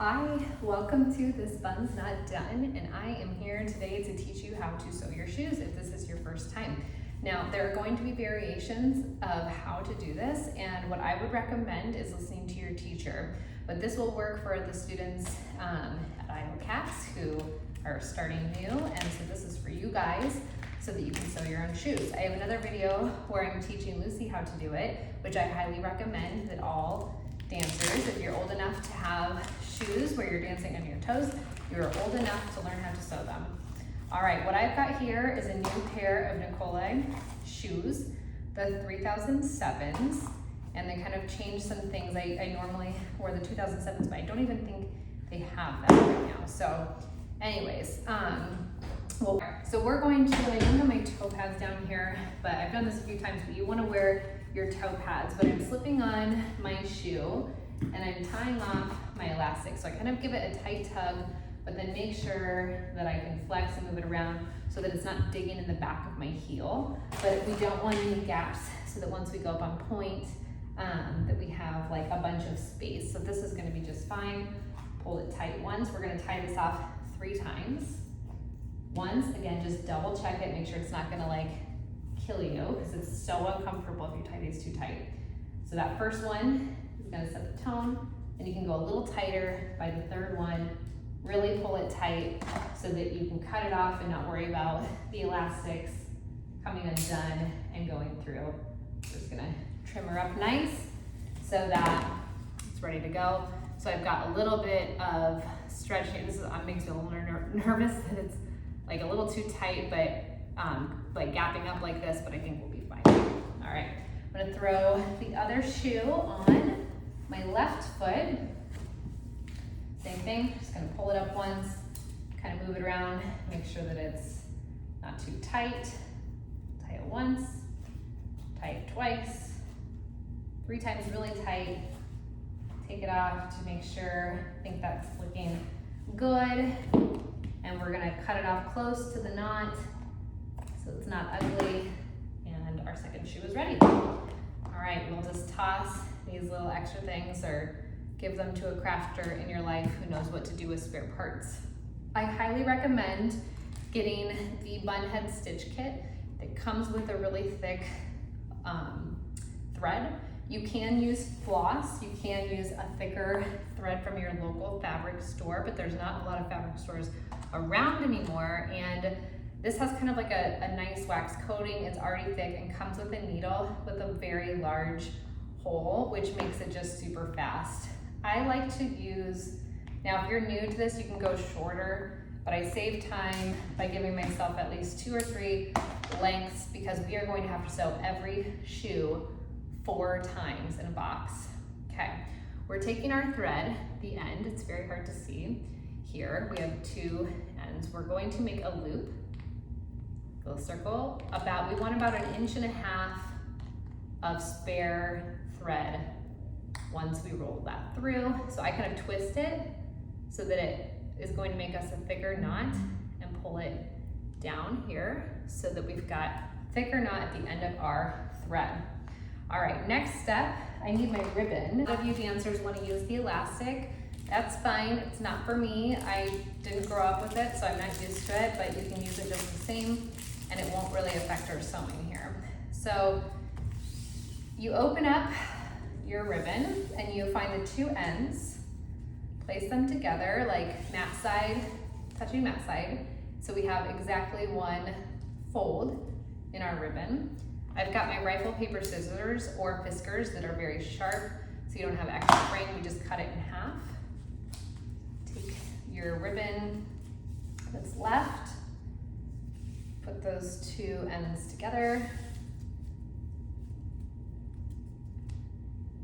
Hi, welcome to This Bun's Not Done, and I am here today to teach you how to sew your shoes if this is your first time. Now, there are going to be variations of how to do this, and what I would recommend is listening to your teacher. But this will work for the students at IOCATS who are starting new, and so this is for you guys so that you can sew your own shoes. I have another video where I'm teaching Lucy how to do it, which I highly recommend that all dancers, if you're old enough to have shoes where you're dancing on your toes, you're old enough to learn how to sew them. All right, what I've got here is a new pair of Nicolai shoes, the 3007s, and they kind of changed some things. I normally wore the 2007s, but I don't even think they have that right now. So anyways, so we're going to, I don't have my toe pads down here, but I've done this a few times, but you wanna wear your toe pads, but I'm slipping on my shoe and I'm tying off my elastic. So I kind of give it a tight tug, but then make sure that I can flex and move it around so that it's not digging in the back of my heel. But we don't want any gaps so that once we go up on point, that we have like a bunch of space. So this is gonna be just fine. Pull it tight once. We're gonna tie this off 3 times. Once, again, just double check it, make sure it's not gonna like kill you because it's so uncomfortable if you tie these too tight. So that first one is gonna set the tone, and you can go a little tighter by the third one. Really pull it tight so that you can cut it off and not worry about the elastics coming undone and going through. Just gonna trim her up nice so that it's ready to go. So I've got a little bit of stretch here. This makes me a little nervous that it's like a little too tight, but like gapping up like this, but I think we'll be fine. All right, I'm gonna throw the other shoe on my left foot. Same thing, just gonna pull it up once, kind of move it around, make sure that it's not too tight. Tie it once, tie it twice, 3 times really tight. Take it off to make sure, I think that's looking good. And we're gonna cut it off close to the knot so it's not ugly, and our second shoe is ready. All right, we'll just toss these little extra things or give them to a crafter in your life who knows what to do with spare parts. I highly recommend getting the bun head stitch kit that comes with a really thick thread. You can use floss, you can use a thicker thread from your local fabric store, but there's not a lot of fabric stores around anymore, and this has kind of like a nice wax coating. It's already thick and comes with a needle with a very large hole, which makes it just super fast. I like to use, now if you're new to this, you can go shorter, but I save time by giving myself at least 2 or 3 lengths because we are going to have to sew every shoe 4 times in a box. Okay, we're taking our thread, the end, it's very hard to see. Here we have 2 ends. We're going to make a loop, go circle, we want about 1.5 inches of spare thread once we roll that through. So I kind of twist it so that it is going to make us a thicker knot and pull it down here so that we've got thicker knot at the end of our thread. All right, next step, I need my ribbon. A lot of you dancers want to use the elastic. That's fine, it's not for me. I didn't grow up with it, so I'm not used to it, but you can use it just the same and it won't really affect our sewing here. So you open up your ribbon and you find the 2 ends, place them together like mat side, touching mat side. So we have exactly 1 fold in our ribbon. I've got my rifle paper scissors or piskers that are very sharp, so you don't have extra frame, we just cut it in half. Take your ribbon that's left, put those 2 ends together.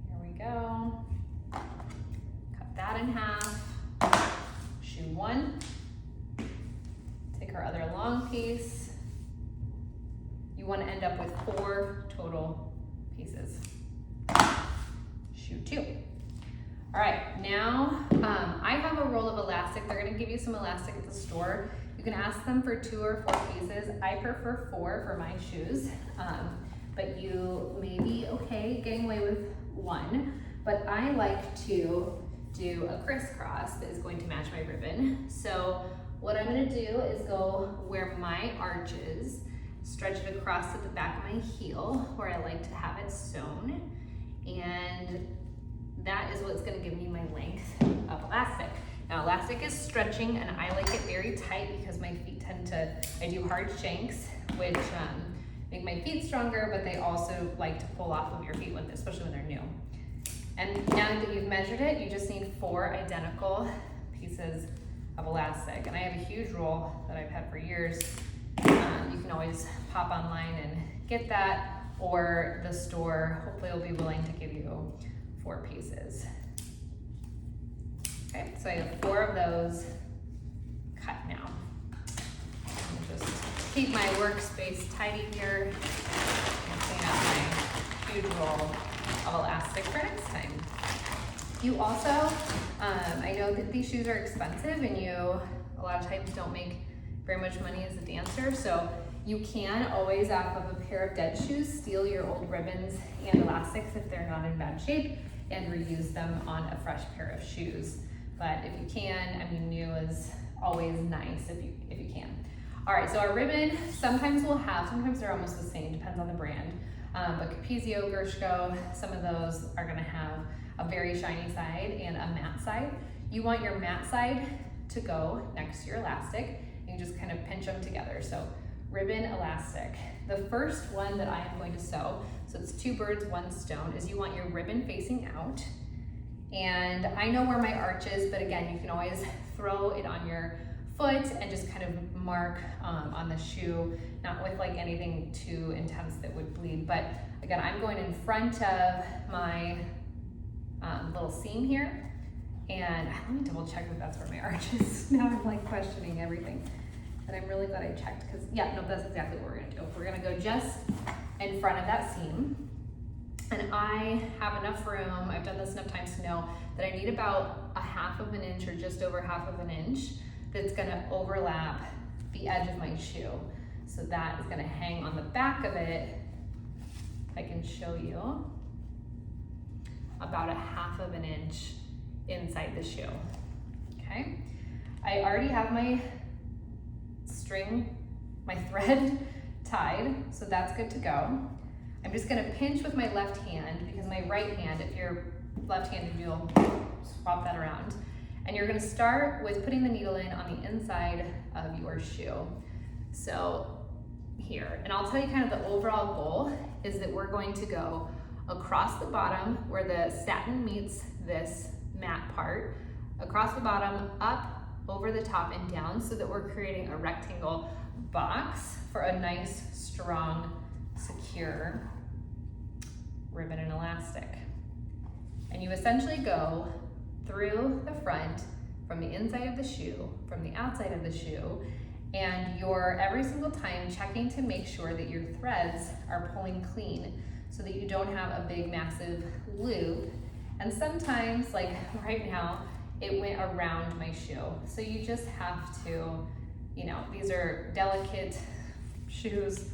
Here we go. Cut that in half. Shoe 1. Take our other long piece. You want to end up with 4 total pieces. Shoe 2. All right, now I have a roll of elastic. They're going to give you some elastic at the store. You can ask them for 2 or 4 pieces. I prefer 4 for my shoes, but you may be okay getting away with 1. But I like to do a crisscross that is going to match my ribbon. So what I'm gonna do is go where my arches, stretch it across at the back of my heel where I like to have it sewn. And that is what's gonna give me my length of elastic. Now elastic is stretching and I like it very tight because my feet tend to, I do hard shanks, which make my feet stronger, but they also like to pull off of your feet, especially when they're new. And now that you've measured it, you just need 4 identical pieces of elastic. And I have a huge roll that I've had for years. You can always pop online and get that, or the store hopefully will be willing to give you 4 pieces. Okay, so I have 4 of those cut now. Just keep my workspace tidy here and clean up my huge roll of elastic for next time. You also, I know that these shoes are expensive and you a lot of times don't make very much money as a dancer, so you can always, off of a pair of dead shoes, steal your old ribbons and elastics if they're not in bad shape and reuse them on a fresh pair of shoes. But if you can, I mean, new is always nice if you can. All right, so our ribbon, sometimes they're almost the same, depends on the brand. But Capezio, Gershko, some of those are gonna have a very shiny side and a matte side. You want your matte side to go next to your elastic, and you just kind of pinch them together. So ribbon, elastic. The first one that I am going to sew, so it's 2 birds, 1 stone, is you want your ribbon facing out. And I know where my arch is, but again, you can always throw it on your foot and just kind of mark on the shoe, not with like anything too intense that would bleed. But again, I'm going in front of my little seam here. And let me double check that that's where my arch is. Now I'm like questioning everything. But I'm really glad I checked because yeah, no, that's exactly what we're gonna do. We're gonna go just in front of that seam. And I have enough room, I've done this enough times to know that I need about 1/2 of an inch or just over 1/2 of an inch that's gonna overlap the edge of my shoe. So that is gonna hang on the back of it. I can show you about 1/2 of an inch inside the shoe, okay? I already have my string, my thread tied, so that's good to go. I'm just gonna pinch with my left hand because my right hand, if you're left-handed, you'll swap that around. And you're gonna start with putting the needle in on the inside of your shoe. So here, and I'll tell you kind of the overall goal is that we're going to go across the bottom where the satin meets this matte part, across the bottom, up, over the top and down so that we're creating a rectangle box for a nice, strong, secure ribbon and elastic. And you essentially go through the front, from the inside of the shoe, from the outside of the shoe, and you're every single time checking to make sure that your threads are pulling clean so that you don't have a big massive loop. And sometimes, like right now, it went around my shoe. So you just have to, you know, these are delicate shoes.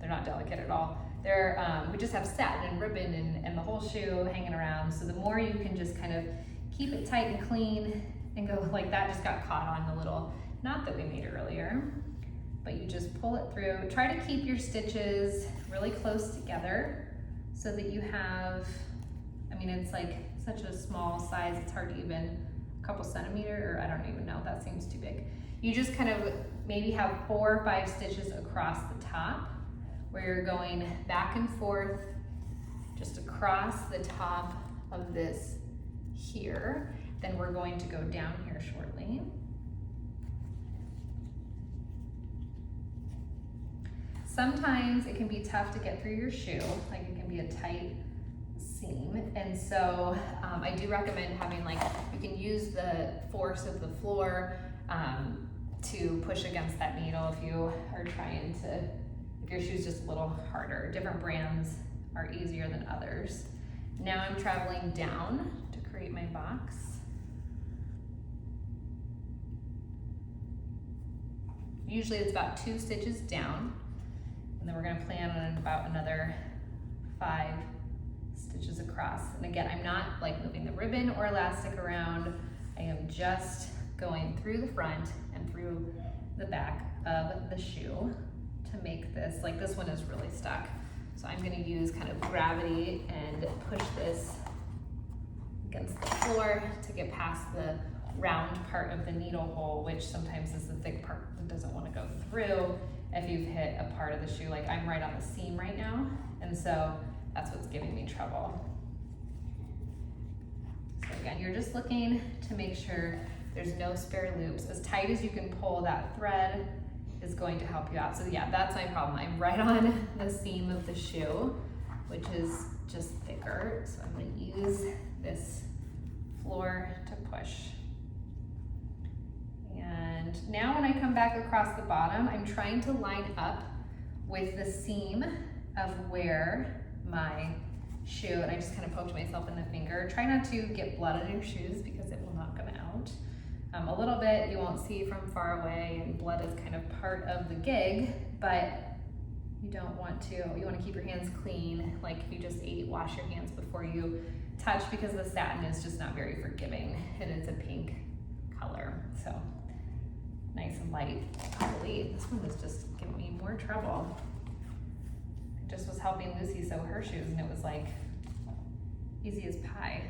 They're not delicate at all. They're, we just have satin and ribbon and the whole shoe hanging around. So the more you can just kind of keep it tight and clean and go like that just got caught on the little knot that we made earlier. But you just pull it through. Try to keep your stitches really close together so that you have, I mean, it's like such a small size, it's hard to even, a couple centimeter, or I don't even know, that seems too big. You just kind of maybe have 4 or 5 stitches across the top where you're going back and forth just across the top of this here. Then we're going to go down here shortly. Sometimes it can be tough to get through your shoe, like it can be a tight seam. And so I do recommend having, like, you can use the force of the floor to push against that needle if you are trying to, if your shoe's just a little harder. Different brands are easier than others. Now I'm traveling down to create my box. Usually it's about 2 stitches down, and then we're gonna plan on about another 5 stitches across. And again, I'm not like moving the ribbon or elastic around. I am just going through the front and through the back of the shoe to make this, like this one is really stuck. So I'm gonna use kind of gravity and push this against the floor to get past the round part of the needle hole, which sometimes is the thick part that doesn't want to go through if you've hit a part of the shoe. Like I'm right on the seam right now, and so that's what's giving me trouble. So again, you're just looking to make sure there's no spare loops. As tight as you can pull that thread is going to help you out. So yeah, that's my problem. I'm right on the seam of the shoe, which is just thicker. So I'm going to use this floor to push. And now when I come back across the bottom, I'm trying to line up with the seam of where my shoe, and I just kind of poked myself in the finger. Try not to get blood on your shoes because it will knock them out. A little bit, you won't see from far away, and blood is kind of part of the gig, but you don't want to, you want to keep your hands clean. Like if you just ate, wash your hands before you touch, because the satin is just not very forgiving and it's a pink color. So nice and light. Golly, this one is just giving me more trouble. I just was helping Lucy sew her shoes and it was like easy as pie.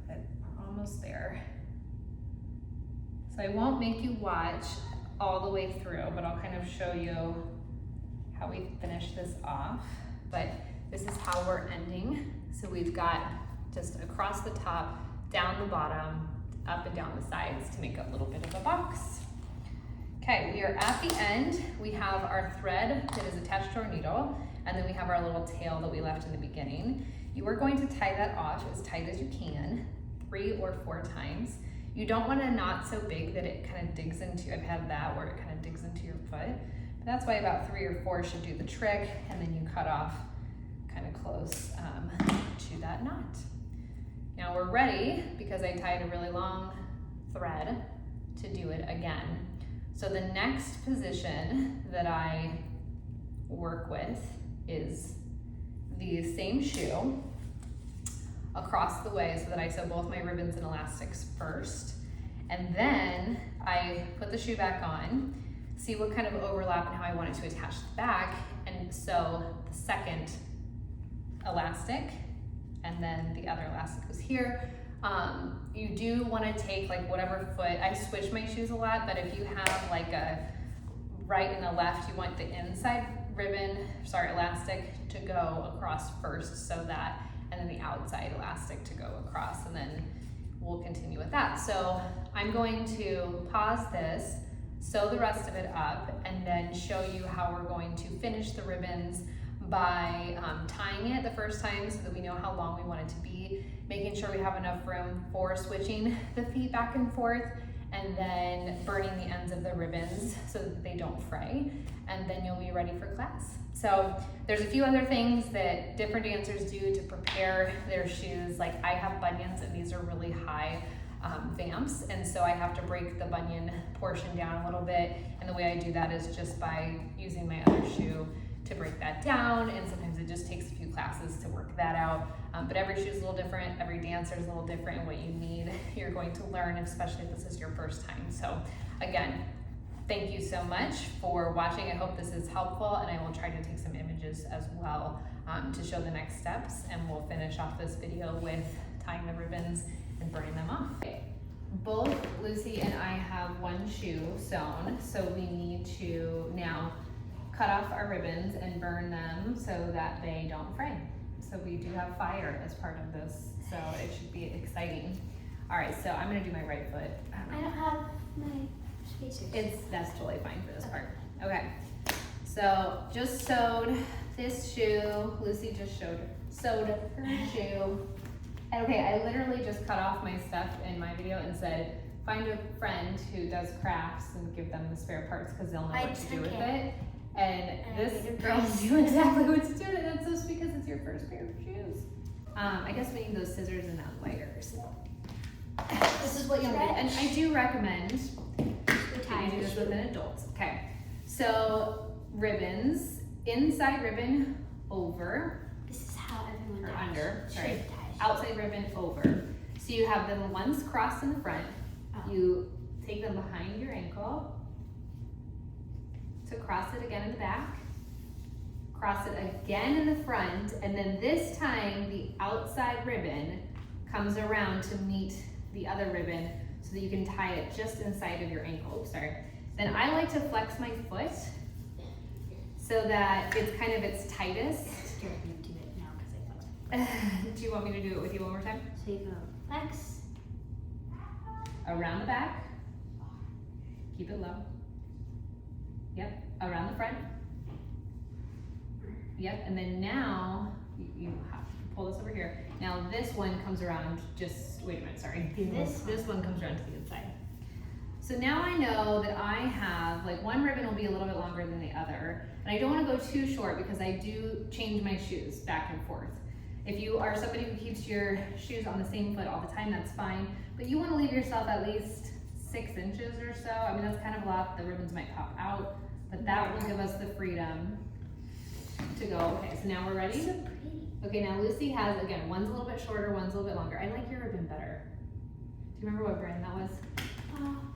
But we're almost there. So I won't make you watch all the way through, but I'll kind of show you how we finish this off. But this is how we're ending. So we've got just across the top, down the bottom, up and down the sides to make a little bit of a box. Okay, we are at the end. We have our thread that is attached to our needle, and then we have our little tail that we left in the beginning. You are going to tie that off as tight as you can, 3 or 4 times. You don't want a knot so big that it kind of digs into, I've had that where it kind of digs into your foot. But that's why about 3 or 4 should do the trick, and then you cut off kind of close to that knot. Now we're ready, because I tied a really long thread, to do it again. So the next position that I work with is the same shoe across the way, so that I sew both my ribbons and elastics first. And then I put the shoe back on, see what kind of overlap and how I want it to attach the back, and sew the second elastic, and then the other elastic goes here. You do want to take like whatever foot, I switch my shoes a lot, but if you have like a right and a left, you want the inside elastic to go across first, so that, and then the outside elastic to go across, and then we'll continue with that. So I'm going to pause this, sew the rest of it up, and then show you how we're going to finish the ribbons by tying it the first time so that we know how long we want it to be, making sure we have enough room for switching the feet back and forth, and then burning the ends of the ribbons so that they don't fray, and then you'll be ready for class. So there's a few other things that different dancers do to prepare their shoes. Like I have bunions, and these are really high vamps, and so I have to break the bunion portion down a little bit, and the way I do that is just by using my other shoe to break that down, and sometimes it just takes a few classes to work that out. But every shoe is a little different, every dancer is a little different, and what you need, you're going to learn, especially if this is your first time. So again, thank you so much for watching. I hope this is helpful, and I will try to take some images as well to show the next steps, and we'll finish off this video with tying the ribbons and burning them off. Okay. Both Lucy and I have one shoe sewn, so we need to now cut off our ribbons and burn them so that they don't fray. So we do have fire as part of this, so it should be exciting. All right, so I'm gonna do my right foot. I don't have my spacers. That's totally fine for this part. Okay, so just sewed this shoe. Lucy just sewed her shoe. And okay, I literally just cut off my stuff in my video and said, find a friend who does crafts and give them the spare parts, because they'll know what to do with it. And this girl knew exactly what to do, and that's just because it's your first pair of shoes. I guess we need those scissors and that lighter. So this is what you'll need. And I do recommend that you do this with an adult. Okay, so ribbons, inside ribbon over, This is how everyone or ties. under, sorry, Should tie. outside ribbon over. So you have them once crossed in the front, Oh. you take them behind your ankle, to cross it again in the back, cross it again in the front, and then this time the outside ribbon comes around to meet the other ribbon so that you can tie it just inside of your ankle. Oops, sorry. Then I like to flex my foot so that it's kind of its tightest. Scared me to do it now because I flexed. Do you want me to do it with you one more time? So you go flex. Around the back. Keep it low. Yep, around the front. Yep, and then now, you have to pull this over here. Now this one comes around just, wait a minute, sorry. This one comes around to the inside. So now I know that I have, like, one ribbon will be a little bit longer than the other. And I don't wanna go too short because I do change my shoes back and forth. If you are somebody who keeps your shoes on the same foot all the time, that's fine. But you wanna leave yourself at least 6 inches or so. I mean, that's kind of a lot, the ribbons might pop out, but that will give us the freedom to go. Okay, so now we're ready? So pretty. Okay, now Lucy has, again, one's a little bit shorter, one's a little bit longer. I like your ribbon better. Do you remember what brand that was?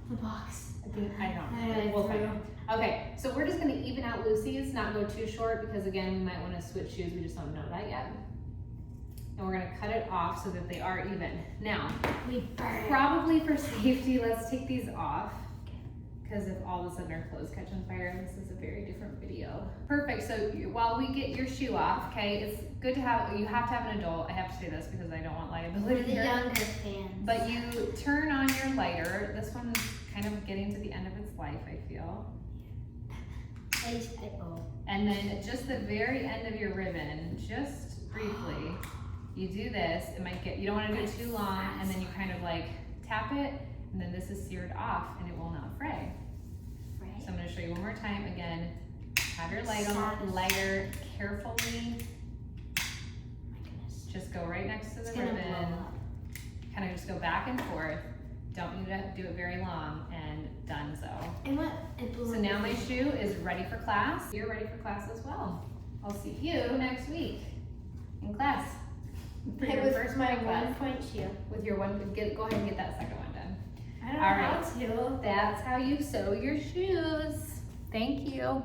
The box. I don't. We'll find out. Okay, so we're just gonna even out Lucy's, not go too short, because again, we might wanna switch shoes, we just don't know that yet. And we're gonna cut it off so that they are even. Now, probably for safety, let's take these off. Because if all of a sudden our clothes catch on fire, this is a very different video. Perfect, so while we get your shoe off, okay, it's good to have, you have to have an adult. I have to say this because I don't want liability For the here. younger fans. But you turn on your lighter. This one's kind of getting to the end of its life, I feel. And then just the very end of your ribbon, just briefly, you do this. It might get, you don't want to do it too long, and then you kind of like tap it, and then this is seared off and it will not fray. So I'm going to show you one more time. Again, have your lighter carefully. Just go right next to the ribbon. Kind of just go back and forth. Don't need to do it very long, and done so. So now my shoe is ready for class. You're ready for class as well. I'll see you next week in class. For your first my class. 1 point shoe. With your one, go ahead and get that second one done. I don't know how to. That's how you sew your shoes. Thank you.